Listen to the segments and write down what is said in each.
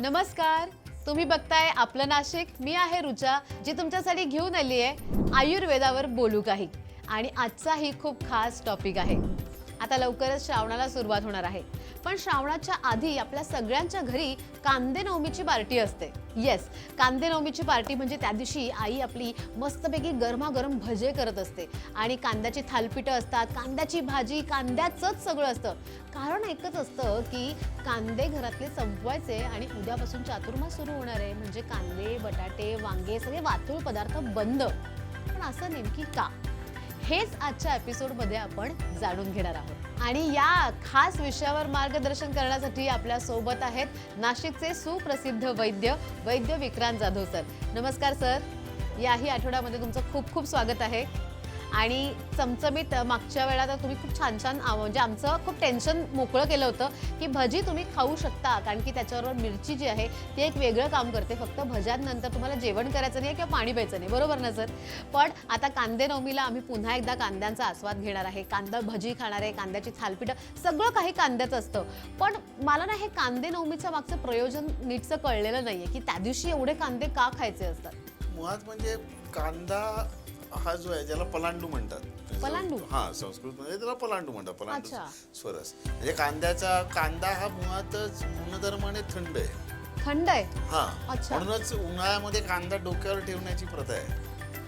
नमस्कार. तुम्ही बघताय आपलं नाशिक. मी आहे रुचा, जी तुमच्यासाठी घेऊन आली आहे आयुर्वेदावर बोलू काही. आणि आजचाही खूप खास टॉपिक आहे. आता लवकरच श्रावणाला सुरुवात होणार आहे, पण श्रावणाच्या आधी आपल्या सगळ्यांच्या घरी कांदे नवमीची पार्टी असते. येस, कांदे नवमीची पार्टी म्हणजे त्या दिवशी आई आपली मस्तपैकी गरमागरम भजे करत असते आणि कांद्याची थालपीठं असतात, कांद्याची भाजी, कांद्याचंच सगळं असतं. कारण एकच असतं की कांदे घरातले संपवायचे आणि उद्यापासून चातुर्मास सुरू होणार आहे, म्हणजे कांदे, बटाटे, वांगे सगळे वातुळ पदार्थ बंद. पण असं नेमकी का? हेच आजच्या एपिसोडमध्ये आपण जाणून घेणार आहोत. आणि या खास विषयावर मार्गदर्शन करण्यासाठी आपल्या सोबत आहेत नाशिकचे सुप्रसिद्ध वैद्य विक्रांत जाधव सर. नमस्कार सर. याही आठवड्यामध्ये तुमचं खूप खूप स्वागत आहे. आणि चमचमीत मागच्या वेळा तर तुम्ही खूप छान म्हणजे आमचं खूप टेन्शन मोकळं केलं होतं की भजी तुम्ही खाऊ शकता, कारण की त्याच्याबरोबर मिरची जी आहे ती एक वेगळं काम करते. फक्त भज्यांनंतर तुम्हाला जेवण करायचं नाही किंवा पाणी प्यायचं नाही, बरोबर ना सर? पण आता कांदे नवमीला आम्ही पुन्हा एकदा कांद्यांचा आस्वाद घेणार आहे. कांदा भजी खाणार आहे, कांद्याची थालपीठं, सगळं काही कांद्याचं असतं. पण मला ना हे कांदे नवमीचं मागचं प्रयोजन नीटचं कळलेलं नाहीये की त्या दिवशी एवढे कांदे का खायचे असतात. मुळात म्हणजे कांदा हा जो आहे ज्याला पलांडू म्हणतात. पलांडू? हा, संस्कृतमध्ये त्याला पलांडू म्हणतात. पलांडू अच्छा. स्वरस म्हणजे कांदा हा मुळातच गुणधर्माने थंड आहे. थंड आहे? हा, अच्छा. म्हणूनच उन्हाळ्यामध्ये कांदा डोक्यावर ठेवण्याची प्रथा आहे.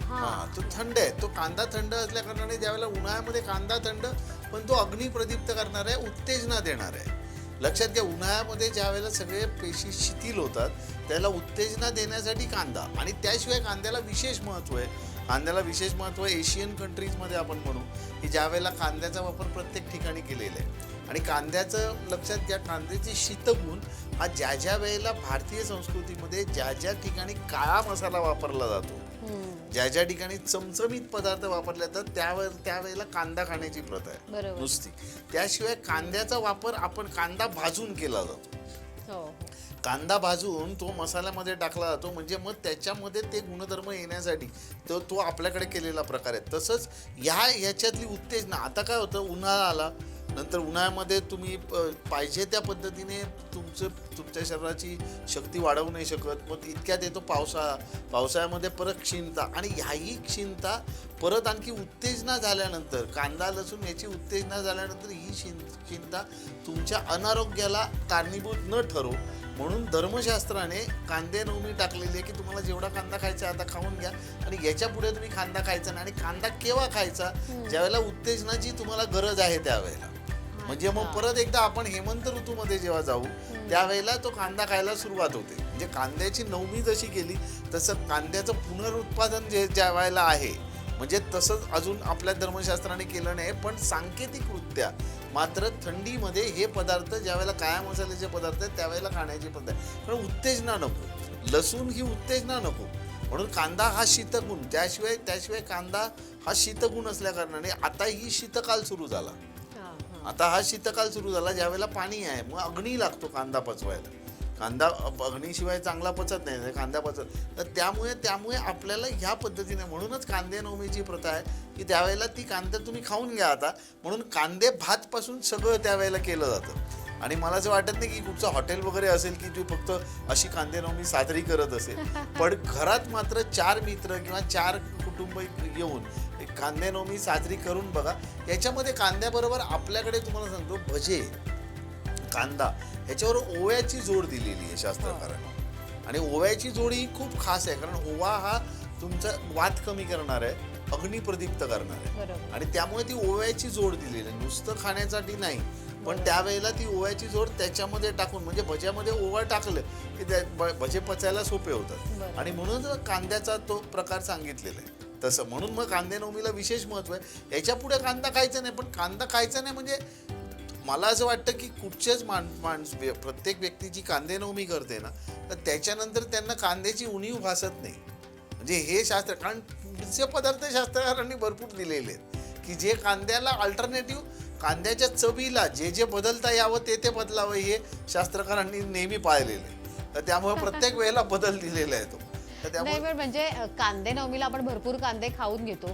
हा, तो थंड आहे. तो कांदा थंड असल्या कारणाने ज्यावेळेला उन्हाळ्यामध्ये कांदा थंड, पण तो अग्नी प्रदीप्त करणार आहे, उत्तेजना देणार आहे. लक्षात घ्या, उन्हाळ्यामध्ये ज्या वेळेला सगळे पेशी शिथिल होतात त्याला उत्तेजना देण्यासाठी कांदा. आणि त्याशिवाय कांद्याला विशेष महत्त्व आहे. कांद्याला विशेष महत्त्व एशियन कंट्रीजमध्ये आपण म्हणू की ज्या वेळेला कांद्याचा वापर प्रत्येक ठिकाणी केलेला आहे. आणि कांद्याचं लक्षात घ्या, कांद्याची शीतगुण हा ज्या ज्या वेळेला भारतीय संस्कृतीमध्ये ज्या ज्या ठिकाणी काळा मसाला वापरला जातो, ज्या ज्या ठिकाणी चमचमीत पदार्थ वापरले जातात त्यावेळेला कांदा खाण्याची प्रथा आहे नुसती. त्याशिवाय कांद्याचा वापर आपण कांदा भाजून केला जातो. कांदा भाजून तो मसाल्यामध्ये टाकला जातो, म्हणजे मग त्याच्यामध्ये ते गुणधर्म येण्यासाठी तो आपल्याकडे केलेला प्रकार आहे. तसंच ह्याच्यातली उत्तेजना. आता काय होतं, उन्हाळा आला नंतर उन्हाळ्यामध्ये तुम्ही पाहिजे त्या पद्धतीने तुमच्या शरीराची शक्ती वाढवू नाही शकत. मग इतक्यात येतो पावसाळ्यामध्ये परत क्षीणता. आणि ह्याही क्षीणता परत आणखी उत्तेजना झाल्यानंतर, कांदा लसूण याची उत्तेजना झाल्यानंतर ही क्षीणता तुमच्या अनारोग्याला कारणीभूत न ठरो म्हणून धर्मशास्त्राने कांदे नवमी टाकलेली आहे की तुम्हाला जेवढा कांदा खायचा आता खाऊन घ्या, आणि याच्या पुढे तुम्ही कांदा खायचा नाही. आणि कांदा केव्हा खायचा? ज्यावेळेला उत्तेजनाची तुम्हाला गरज आहे त्यावेळेला. म्हणजे मग परत एकदा आपण हेमंत ऋतूमध्ये जेव्हा जाऊ त्यावेळेला तो कांदा खायला सुरुवात होते. म्हणजे कांद्याची नवमी जशी केली तसं कांद्याचं पुनरुत्पादन ज्या वेळेला आहे, म्हणजे तसंच अजून आपल्या धर्मशास्त्राने केलं नाही. पण सांकेतिकरित्या मात्र थंडीमध्ये हे पदार्थ ज्यावेळेला काळ्या मसाल्याचे पदार्थ आहेत त्यावेळेला खाण्याची पद्धत आहे. कारण उत्तेजना नको, लसूण ही उत्तेजना नको, म्हणून कांदा हा शीतगुण. त्याशिवाय कांदा हा शीतगुण असल्या कारणाने आता ही शीतकाल सुरू झाला. आता हा शीतकाल सुरू झाला ज्यावेळेला पाणी आहे, मग अग्नी लागतो कांदा पचवायला. कांदा अग्नीशिवाय चांगला पचत नाही, कांदा पचत. तर त्यामुळे आपल्याला ह्या पद्धतीने, म्हणूनच कांदे नवमीची प्रथा आहे की त्यावेळेला ती कांदा तुम्ही खाऊन घ्या आता. म्हणून कांदे भात पासून सगळं त्यावेळेला केलं जातं. आणि मला असं वाटत नाही की कुठचं हॉटेल वगैरे असेल की तू फक्त अशी कांदे नवमी साजरी करत असेल. पण घरात मात्र 4 मित्र किंवा 4 कुटुंब येऊन कांदे नवमी साजरी करून बघा. याच्यामध्ये कांद्याबरोबर आपल्याकडे तुम्हाला सांगतो भजे, कांदा, ह्याच्यावर ओव्याची जोड दिलेली आहे शास्त्रकारांनी. आणि ओव्याची जोड ही खूप खास आहे, कारण ओवा हा तुमचा वात कमी करणार आहे, अग्नी प्रदीप्त करणार आहे. आणि त्यामुळे ती ओव्याची जोड दिलेली आहे, नुसतं खाण्यासाठी नाही. पण त्यावेळेला ती ओव्याची जोड त्याच्यामध्ये टाकून, म्हणजे भज्यामध्ये ओवा टाकलं की भजे पचायला सोपे होतात. आणि म्हणून कांद्याचा तो प्रकार सांगितलेला आहे तसं. म्हणून मग कांदे नवमीला विशेष महत्त्व आहे. याच्या पुढे कांदा खायचा नाही. पण कांदा खायचा नाही म्हणजे मला असं वाटतं की कुठचेच प्रत्येक व्यक्ती जी कांदे नवमी करते ना, तर त्याच्यानंतर त्यांना कांद्याची उणीव भासत नाही. म्हणजे हे शास्त्र, कारण पुढचे पदार्थ शास्त्रकारांनी भरपूर दिलेले आहेत की जे कांद्याला अल्टरनेटिव्ह, कांद्याच्या चवीला जे बदलता यावं ते बदलावं, हे शास्त्रकारांनी नेहमी पाळलेलं आहे. तर त्यामुळे प्रत्येक वेळेला बदल दिलेला आहे तो. नाही, म्हणजे कांदे नवमीला आपण भरपूर कांदे खाऊन घेतो,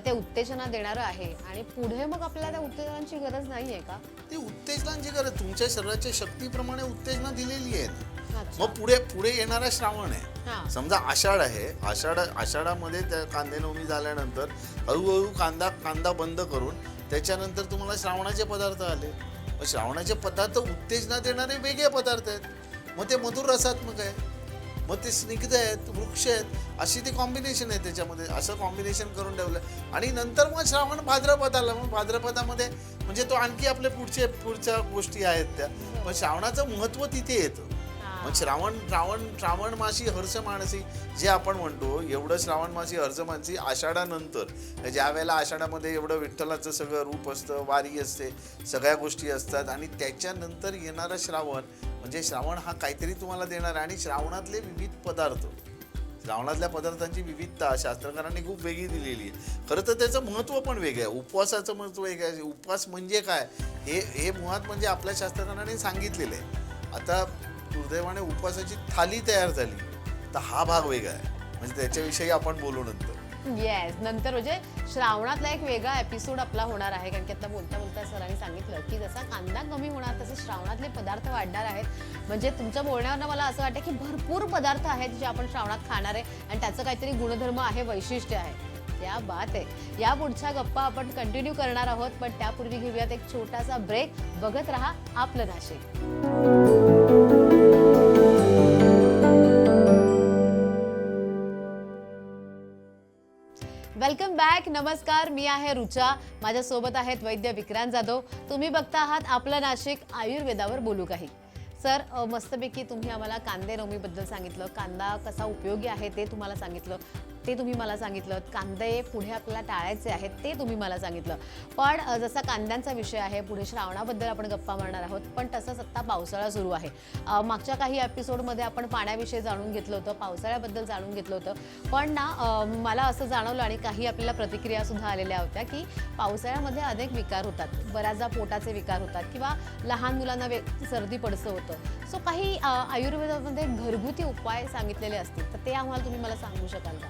ते उत्तेजना देणारं आहे. आणि पुढे मग आपल्याला त्या उत्तेजनाची गरज नाहीये का? ती उत्तेजनाची गरज तुमच्या शरीराच्या शक्तीप्रमाणे उत्तेजना दिलेली आहे. अच्छा. मग पुढे पुढे येणारा श्रावण आहे. हा. समजा आषाढ आहे, आषाढामध्ये त्या कांदेनवमी झाल्यानंतर हळूहळू कांदा बंद करून त्याच्यानंतर तुम्हाला श्रावणाचे पदार्थ आले. मग श्रावणाचे पदार्थ उत्तेजना देणारे वेगळे पदार्थ आहेत. मग ते मधुर रसात्मक आहे, मग ते स्निग्ध आहेत, वृक्ष आहेत, अशी ते कॉम्बिनेशन आहे त्याच्यामध्ये. असं कॉम्बिनेशन करून ठेवलं. आणि नंतर मग श्रावण भाद्रपद आला. मग भाद्रपदामध्ये म्हणजे तो आणखी आपल्या पुढच्या गोष्टी आहेत त्या. मग श्रावणाचं महत्त्व तिथे येतं. मग श्रावण मासी हर्ष मानसी जे आपण म्हणतो, एवढं श्रावण मासी हर्ष मानसी आषाढानंतर, ज्या वेळेला आषाढामध्ये एवढं विठ्ठलाचं सगळं रूप असतं, वारी असते, सगळ्या गोष्टी असतात, आणि त्याच्यानंतर येणारा श्रावण म्हणजे श्रावण हा काहीतरी तुम्हाला देणार आहे. आणि श्रावणातले विविध पदार्थ, श्रावणातल्या पदार्थांची विविधता शास्त्रकारांनी खूप वेगळी दिलेली आहे. खरं तर त्याचं महत्त्व पण वेगळं आहे. उपवासाचं महत्त्व वेगळं आहे. उपवास म्हणजे काय हे मुळात म्हणजे आपल्या शास्त्रकारांनी सांगितलेलं आहे. आता दुर्दैवाने उपवासाची थाली तयार झाली तर हा भाग वेगळा आहे, म्हणजे त्याच्याविषयी आपण बोलू नंतर. येस, नंतर म्हणजे श्रावणातला एक वेगळा एपिसोड आपला होणार आहे. कारण की आता बोलता बोलता सरांनी सांगितलं की जसा कांदा कमी होणार तसे श्रावणातले पदार्थ वाढणार आहेत. म्हणजे तुमच्या बोलण्यावरनं मला असं वाटतं की भरपूर पदार्थ आहेत जे आपण श्रावणात खाणार आहे आणि त्याचं काहीतरी गुणधर्म आहे, वैशिष्ट्य आहे. क्या बात आहे. या पुढच्या गप्पा आपण कंटिन्यू करणार आहोत, पण त्यापूर्वी घेऊयात एक छोटासा ब्रेक. बघत रहा आपलं नाशिक. Welcome back. नमस्कार, मी आहे रुचा. माझ्यासोबत आहेत वैद्य विक्रांत जाधव. तुम्ही बघता आहात आपलं नाशिक. आयुर्वेदावर बोलू काही. सर, मस्तपैकी तुम्ही आम्हाला कांदे नवमीबद्दल सांगितलं, कांदा कसा उपयोगी आहे ते तुम्हाला सांगितलं, ते तुम्ही मला सांगितलं. कांदे पुढे आपल्याला टाळायचे आहेत ते तुम्ही मला सांगितलं. पण जसा कांद्यांचा विषय आहे, पुढे श्रावणाबद्दल आपण गप्पा मारणार आहोत. पण तसंच आत्ता पावसाळा सुरू आहे. मागच्या काही एपिसोडमध्ये आपण पाण्याविषयी जाणून घेतलं होतं, पावसाळ्याबद्दल जाणून घेतलं होतं. पण ना मला असं जाणवलं आणि काही आपल्याला प्रतिक्रियासुद्धा आलेल्या होत्या की पावसाळ्यामध्ये अनेक विकार होतात. बऱ्याचदा पोटाचे विकार होतात किंवा लहान मुलांना सर्दी पडसं होतं. सो काही आयुर्वेदामध्ये घरगुती उपाय सांगितलेले असतील तर ते आम्हाला तुम्ही मला सांगू शकाल का?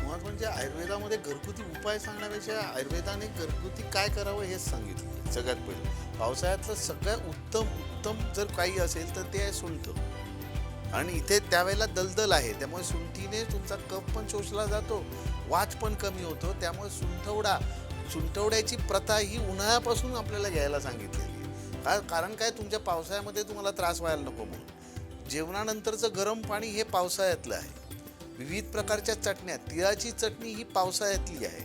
मुळात म्हणजे आयुर्वेदामध्ये घरगुती उपाय सांगण्यापेक्षा आयुर्वेदाने घरगुती काय करावं हेच सांगितलं. सगळ्यात पहिले पावसाळ्यातलं सगळ्यात उत्तम जर काही असेल तर ते आहे सुंठ. आणि इथे त्यावेळेला दलदल आहे, त्यामुळे सुंठीने तुमचा कफ पण शोषला जातो, वात पण कमी होतो. त्यामुळे सुंठवड्याची प्रथा ही उन्हाळ्यापासून आपल्याला घ्यायला सांगितलेली आहे. कारण काय, तुमच्या पावसाळ्यामध्ये तुम्हाला त्रास व्हायला नको म्हणून. जेवणानंतरचं गरम पाणी हे पावसाळ्यातलं आहे. विविध प्रकारच्या चटण्या, तिळाची चटणी ही पावसाळ्यातली आहे.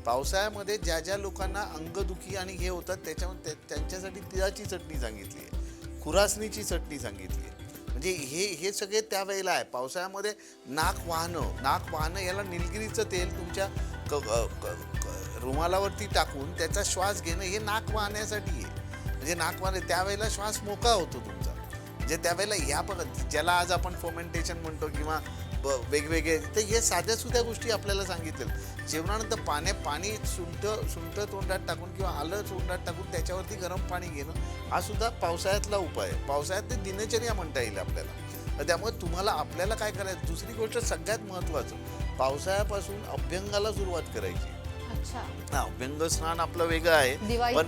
पावसाळ्यामध्ये ज्या लोकांना अंगदुखी आणि हे होतात त्यांच्यासाठी तिळाची चटणी सांगितली आहे, खुरासणीची चटणी सांगितली आहे. म्हणजे हे सगळे त्यावेळेला आहे. पावसाळ्यामध्ये नाक वाहनं याला निलगिरीचं तेल तुमच्या रुमालावरती टाकून त्याचा श्वास घेणं हे नाक वाहण्यासाठी आहे. म्हणजे नाक वाहणे त्यावेळेला श्वास मोकळा होतो तुमचा. म्हणजे त्यावेळेला ह्या ज्याला आज आपण फर्मेंटेशन म्हणतो किंवा वेगवेगळे, तर हे साध्या सुध्या गोष्टी आपल्याला सांगितल्या. जेवणानंतर पाणी सुंठ तोंडात टाकून किंवा आलं तोंडात टाकून त्याच्यावरती गरम पाणी घेणं हा सुद्धा पावसाळ्यातला उपाय आहे. पावसाळ्यातली दिनचर्या म्हणता येईल आपल्याला. त्यामुळे तुम्हाला आपल्याला काय करायचं, दुसरी गोष्ट सगळ्यात महत्त्वाचं, पावसाळ्यापासून अभ्यंगाला सुरुवात करायची. अभ्यंग स्नान आपलं वेगळं आहे. पण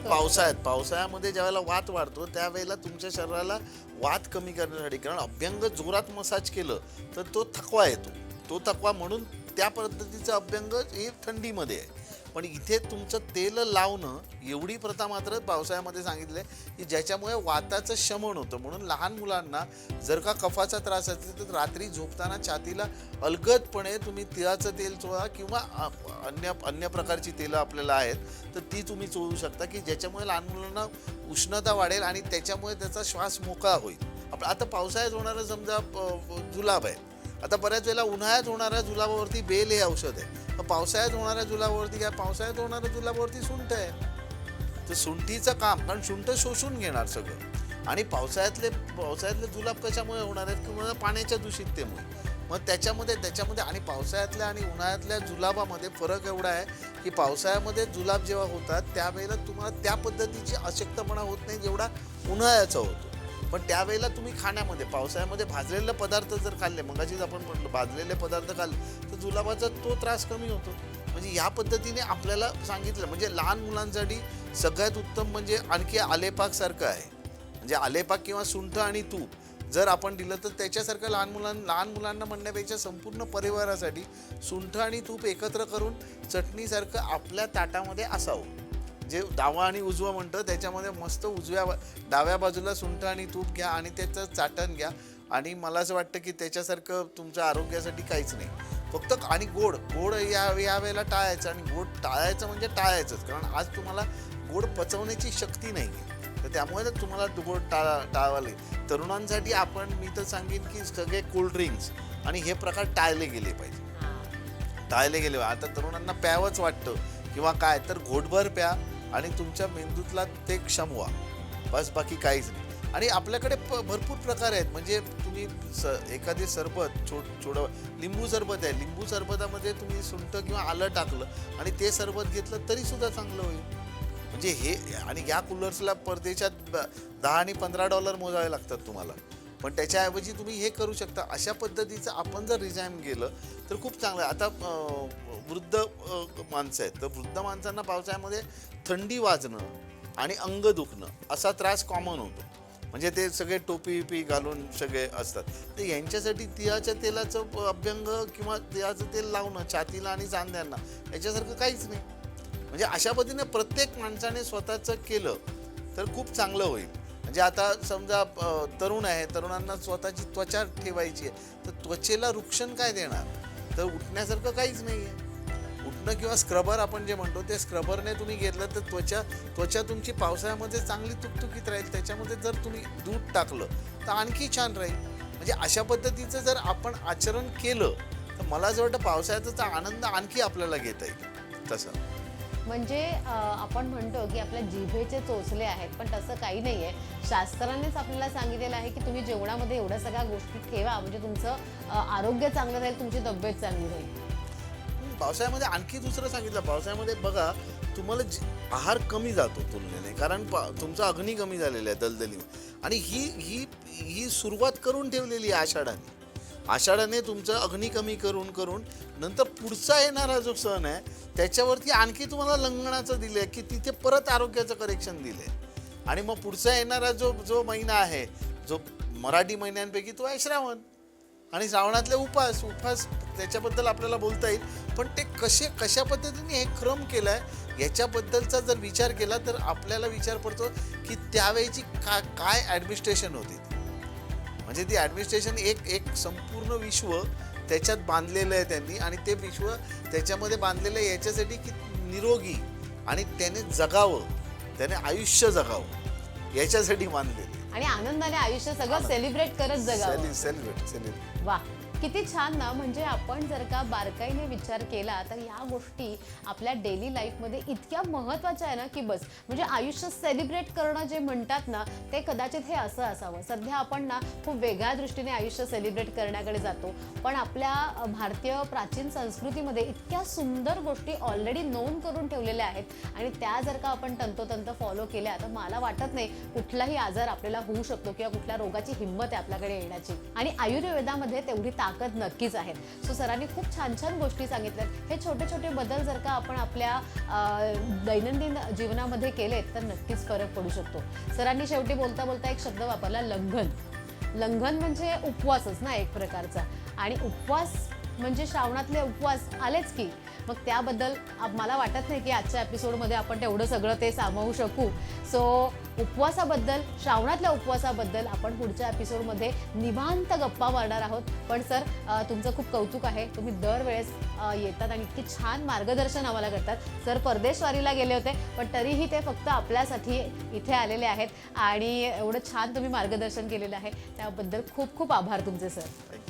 पावसाळ्यामध्ये ज्यावेळेला वात वाढतो त्यावेळेला तुमच्या शरीराला वात कमी करण्यासाठी, कारण अभ्यंग जोरात मसाज केलं तर तो थकवा येतो. तो थकवा म्हणून त्या पद्धतीचं अभ्यंग हे थंडीमध्ये आहे. पण इथे तुमचं तेल लावणं एवढी प्रथा मात्र पावसाळ्यामध्ये सांगितलंय की ज्याच्यामुळे वाताचं शमन होतं. म्हणून लहान मुलांना जर का कफाचा त्रास असेल तर रात्री झोपताना छातीला अलगदपणे तुम्ही तिळाचं तेल चोळा किंवा अन्य प्रकारची तेलं आपल्याला आहेत तर ती तुम्ही चोळू शकता की ज्याच्यामुळे लहान मुलांना उष्णता वाढेल आणि त्याच्यामुळे त्याचा श्वास मोकळा होईल. आता पावसाळ्यात होणारं समजा जुलाब आहे, आता बऱ्याच वेळेला उन्हाळ्यात होणाऱ्या जुलाबावरती बेल हे औषध आहे. पावसाळ्यात होणाऱ्या जुलाबावरती काय, पावसाळ्यात होणाऱ्या जुलाबावरती सुंठ आहे. तर सुंठीचं काम, कारण सुंठ शोषून घेणार सगळं. आणि पावसाळ्यातले जुलाब कशामुळे होणार आहेत किंवा पाण्याच्या दूषिततेमुळे. मग त्याच्यामध्ये आणि पावसाळ्यातल्या आणि उन्हाळ्यातल्या जुलाबामध्ये फरक एवढा आहे की पावसाळ्यामध्ये जुलाब जेव्हा होतात त्यावेळेला तुम्हाला त्या पद्धतीची अशक्तपणा होत नाही जेवढा उन्हाळ्याचा होतो. पण त्यावेळेला तुम्ही खाण्यामध्ये पावसाळ्यामध्ये भाजलेले पदार्थ जर खाल्ले, मगाशीच आपण म्हटलं भाजलेले पदार्थ खाल्ले तर जुलाबाचा तो त्रास कमी होतो. म्हणजे ह्या पद्धतीने आपल्याला सांगितलं. म्हणजे लहान मुलांसाठी सगळ्यात उत्तम म्हणजे आणखी आलेपाक सारखं आहे. म्हणजे आलेपाक किंवा सुंठ आणि तूप जर आपण दिलं तर त्याच्यासारखं लहान मुलांना म्हणण्यापेक्षा संपूर्ण परिवारासाठी सुंठ आणि तूप एकत्र करून चटणीसारखं आपल्या ताटामध्ये असावं. जे डावा आणि उजवा म्हणतं त्याच्यामध्ये मस्त डाव्या बाजूला सुंठ आणि तूप घ्या आणि त्याचं चाटण घ्या. आणि मला असं वाटतं की त्याच्यासारखं तुमच्या आरोग्यासाठी काहीच नाही. फक्त आणि गोड या वेळेला टाळायचं. आणि गोड टाळायचं म्हणजे टाळायचंच, कारण आज तुम्हाला गोड पचवण्याची शक्ती नाही आहे. तर त्यामुळे तुम्हाला गोड टाळावं लागेल. तरुणांसाठी मी तर सांगेन की सगळे कोल्ड्रिंक्स आणि हे प्रकार टाळले गेले पाहिजे. आता तरुणांना प्यावंच वाटतं किंवा काय, तर घोटभर प्या आणि तुमच्या मेंदूतला ते क्षमवा, बस, बाकी काहीच नाही. आणि आपल्याकडे भरपूर प्रकार आहेत. म्हणजे तुम्ही एखादे सरबत लिंबू सरबत आहे. लिंबू सरबतामध्ये तुम्ही सुंठ किंवा आलं टाकलं आणि ते सरबत घेतलं तरी सुद्धा चांगलं होईल. म्हणजे हे, आणि या कूलर्सला परदेशात $10 आणि $15 मोजावे लागतात तुम्हाला, पण त्याच्याऐवजी तुम्ही हे करू शकता. अशा पद्धतीचं आपण जर रिझाईन केलं तर खूप चांगलं. आता वृद्ध माणसं आहेत, तर वृद्ध माणसांना पावसाळ्यामध्ये थंडी वाजणं आणि अंग दुखणं असा त्रास कॉमन होतो. म्हणजे ते सगळे टोपी घालून सगळे असतात. तर यांच्यासाठी तिळाच्या तेलाचं अभ्यंग किंवा तिळाचं तेल लावणं छातीला आणि सांध्यांना, याच्यासारखं काहीच नाही. म्हणजे अशा पद्धतीने प्रत्येक माणसाने स्वतःचं केलं तर खूप चांगलं होईल. म्हणजे आता समजा तरुण आहे, तरुणांना स्वतःची त्वचा ठेवायची आहे, तर त्वचेला रुक्षण काय देणार? तर उठण्यासारखं काहीच नाही आहे. उठणं किंवा स्क्रबर आपण जे म्हणतो, ते स्क्रबरने तुम्ही घेतलं तर त्वचा तुमची पावसाळ्यामध्ये चांगली तुकतुकीत राहील. त्याच्यामध्ये जर तुम्ही दूध टाकलं तर आणखी छान राहील. म्हणजे अशा पद्धतीचं जर आपण आचरण केलं तर मला असं वाटतं पावसाळ्याचा आनंद आणखी आपल्याला घेता येईल. तसं म्हणजे आपण म्हणतो की आपल्या जिभेचे चोचले आहेत, पण तसं काही नाही आहे. शास्त्रानेच आपल्याला सांगितलेलं आहे की तुम्ही जेवणामध्ये एवढ्या सगळ्या गोष्टी ठेवा, म्हणजे तुमचं आरोग्य चांगलं राहील, तुमची तब्येत चांगली राहील. पावसाळ्यामध्ये आणखी दुसरं सांगितलं, पावसाळ्यामध्ये बघा तुम्हाला आहार कमी जातो तुलनेने, कारण तुमचा अग्नी कमी झालेला आहे दलदली. आणि ही सुरुवात करून ठेवलेली आहे आषाढाने तुमचं अग्नी कमी करून नंतर पुढचा येणारा जो सण आहे त्याच्यावरती आणखी तुम्हाला लंघनाचं दिलंय की तिथे परत आरोग्याचं करेक्शन दिलंय. आणि मग पुढचा येणारा जो महिना आहे, जो मराठी महिन्यांपैकी, तो आहे श्रावण. आणि श्रावणातले उपास त्याच्याबद्दल आपल्याला बोलता येईल. पण ते कशा पद्धतीने हे क्रम केलाय याच्याबद्दलचा जर विचार केला तर आपल्याला विचार पडतो की त्यावेळेची काय ॲडमिनिस्ट्रेशन होती. म्हणजे ती ॲडमिनिस्ट्रेशन एक संपूर्ण विश्व त्याच्यात बांधलेलं आहे त्यांनी. आणि ते विश्व त्याच्यामध्ये बांधलेलं आहे याच्यासाठी की निरोगी आणि त्याने जगावं, त्याने आयुष्य जगावं, याच्यासाठी बांधलेलं. आणि आनंदाने आयुष्य सगळं सेलिब्रेट करत जगावं. सेलिब्रेट. वा, किती छान ना. म्हणजे आपण जर का बारकाईने विचार केला तर या गोष्टी आपल्या डेली लाईफमध्ये इतक्या महत्त्वाच्या आहे ना की बस. म्हणजे आयुष्य सेलिब्रेट करणं जे म्हणतात ना, ते कदाचित हे असं असावं. सध्या आपण ना खूप वेगळ्या दृष्टीने आयुष्य सेलिब्रेट करण्याकडे जातो, पण आपल्या भारतीय प्राचीन संस्कृतीमध्ये इतक्या सुंदर गोष्टी ऑलरेडी नोंद करून ठेवलेल्या आहेत. आणि त्या जर का आपण तंतोतंत फॉलो केल्या तर मला वाटत नाही कुठलाही आजार आपल्याला होऊ शकतो किंवा कुठल्या रोगाची हिंमत आहे आपल्याकडे येण्याची. आणि आयुर्वेदामध्ये तेवढी ताकद नक्कीच आहे. सो सरांनी खूप छान छान गोष्टी सांगितल्यात. हे छोटे छोटे बदल जर का आपण आपल्या दैनंदिन जीवनामध्ये केलेत तर नक्कीच फरक पडू शकतो. सरांनी शेवटी बोलता बोलता एक शब्द वापरला, लंघन म्हणजे उपवासच ना एक प्रकारचा. आणि उपवास म्हणजे श्रावणातले उपवास आलेच की. मग त्याबद्दल मला वाटत नाही की आजच्या एपिसोडमध्ये आपण तेवढं सगळं ते सामावू शकू. सो उपवासाबद्दल, श्रावणातल्या उपवासाबद्दल आपण पुढच्या एपिसोडमध्ये निवांत गप्पा मारणार आहोत. पण सर, तुमचं खूप कौतुक आहे. तुम्ही दरवेळेस येतात आणि इतकी छान मार्गदर्शन आम्हाला करतात. सर परदेशवारीला गेले होते, पण तरीही ते फक्त आपल्यासाठी इथे आलेले आहेत आणि एवढं छान तुम्ही मार्गदर्शन केलेलं आहे. त्याबद्दल खूप खूप आभार तुमचे सर.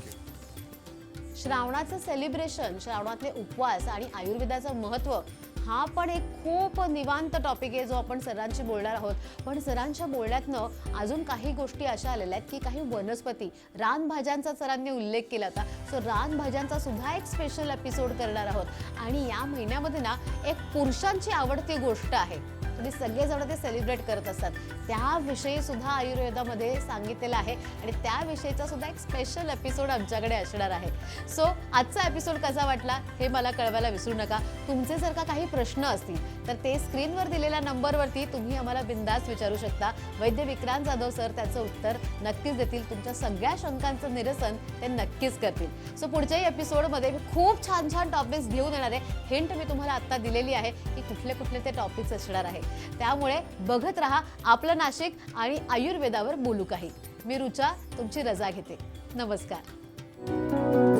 श्रावणाचं सेलिब्रेशन, श्रावणातले उपवास आणि आयुर्वेदाचं महत्त्व हा पण एक खूप निवांत टॉपिक आहे जो आपण सरांशी बोलणार आहोत. पण सरांच्या बोलण्यातनं अजून काही गोष्टी अशा आलेल्या आहेत की काही वनस्पती, रानभाज्यांचा सरांनी उल्लेख केला होता. सो रानभाज्यांचा सुद्धा एक स्पेशल एपिसोड करणार आहोत. आणि या महिन्यामध्ये ना एक पुरुषांची आवडती गोष्ट आहे, तुम्ही सगळेजण ते सेलिब्रेट करत असतात, त्याविषयी सुद्धा आयुर्वेदामध्ये सांगितलेलं आहे आणि त्याविषयीचा सुद्धा एक स्पेशल एपिसोड आमच्याकडे असणार आहे. सो आजचा एपिसोड कसा वाटला हे मला कळवायला विसरू नका. तुमचे जर का काही प्रश्न असतील तर ते स्क्रीनवर दिलेल्या नंबरवरती तुम्ही आम्हाला बिंदास विचारू शकता. वैद्य विक्रांत जाधव सर त्याचं उत्तर नक्कीच देतील. तुमच्या सगळ्या शंकांचं निरसन ते नक्कीच करतील. सो पुढच्याही एपिसोडमध्ये मी खूप छान छान टॉपिक्स घेऊन येणार आहे. हिंट मी तुम्हाला आता दिलेली आहे की कुठले कुठले ते टॉपिक्स असणार आहे. त्यामुळे बघत राहा आपलं नाशिक आणि आयुर्वेदावर बोलू काही. मी रुचा तुमची रजा घेते. नमस्कार.